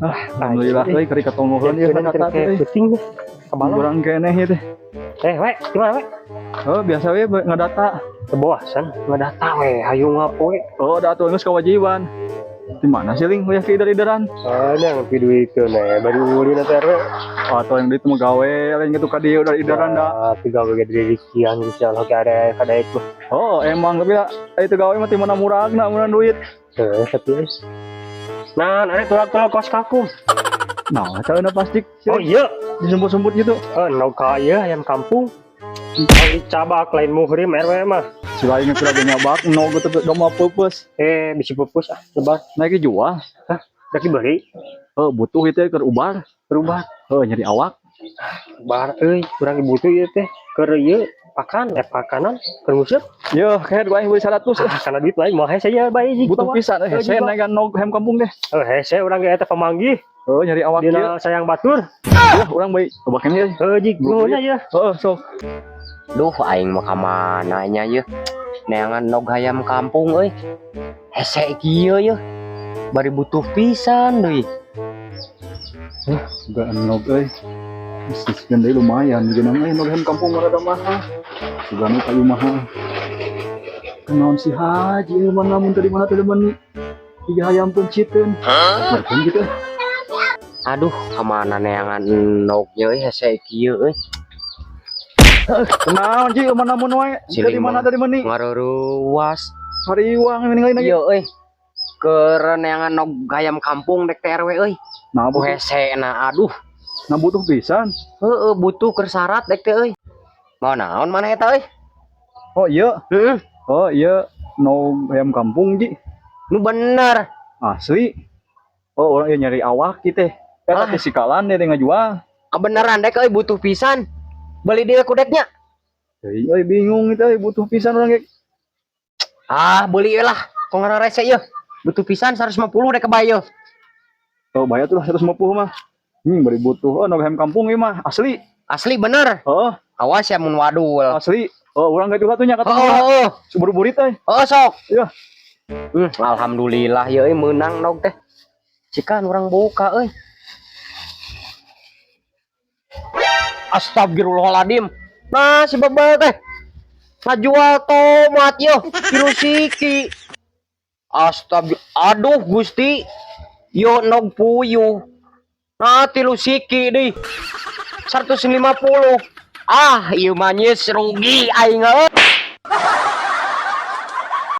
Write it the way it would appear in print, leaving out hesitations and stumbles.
Alhamdulillah euy keur ketemu heun ieu kata teh. Penting kebalong. Kurang keneh ieu teh. We, gimana we? Oh, biasa we ngadata. Bosan ngedata we, hayu ngapoe. Oh, da atuh geus kewajiban. Di mana sih ling hoyak ider-ideran? Yang piduikeun bari ulin teh we. Oh, atuh yang ditu gawe lain gitu ka dieu dari ideran da. Tiga we dari rikian insyaallah ge ada itu. Oh, emang tapi itu gawe mah ti mana muragna mun duit. Tapi nah, ada tulak-tulak kos kampung. Nah, caeuna plastik. Oh iya, disembut-sembut gitu. Nauka ieu ayam kampung. Kali cabak lain muhrim RW mah. Si lain kira nyabak no gitu do mah peupeus. Bisi pupus sebar. Naik jual. Hah? Daki bari. Butuh itu keur ubar. Berubah. Nyari awak. Bar euy, kurang dibutuh ieu teh. Keur ieu pakanan keur museup. Yo, kayak gue beli 100. Kana duit lain moal hese ya bae hiji. Butuh pisan hese naik no hem kampung deh. Hese urang ge eta pamanggih. Nyari awak ieu. Dina sayang batur. Urang bae cobakeun ieu. Jig nuhun ya. Sok. Duh, aing mah kamana nya yeuh. Neangan nog hayam kampung euy. Hese kieu yeuh. Bari butuh pisan deui. Enggak nog euy. Bisnis gede lumayan jeung nang nog hem kampung rada mahal. Sugana kayu mahal. Kenaon si Haji mana mun tadi mana teh demen tiga hayam penciteun. Berkeun gitu. Aduh, kamana neangan nog nya euy hese kieu euy. Kenaon Ji mana mun wae? Dari mana tadi meni? Ngaruruas. Hari uang mending lagi. Ieu euy. Keur neangan nog hayam kampung dek TRW euy. Nah, Bu hese na aduh. Nah butuh pisan. Butuh keur syarat dek teh euy. Mau naon maneh eta euy? Oh iya. Heeh. Oh iya, nog hayam kampung Ji. Nu bener. Asli. Oh, orang yang nyari awak gitu. Eta teh sikalan dia ngajual. Beneran dek euy butuh pisan. Beli dia kudeknya. Euy bingung itu butuh pisan orang kayak. Beli lah. Kok ngarang rese yeuh. Butuh pisan 150 dek kebayo. Oh, bayar tuh lah 150 mah. Bari butuh. Oh, nog hayam kampung ieu mah asli. Asli bener. Oh, awas ya mun wadul. Asli. Oh, urang gak satunya kata. Subur-burit euy. Sok. Iya. Alhamdulillah ya euy meunang nog teh. Cikan urang buka euy. Astagfirullahaladzim. Nah si bebel teh ngajual tomat yo kilo siki. Aduh Gusti. Yo nog puyuh. Nah tilu siki di 150. Ieu mah nyes rugi aing.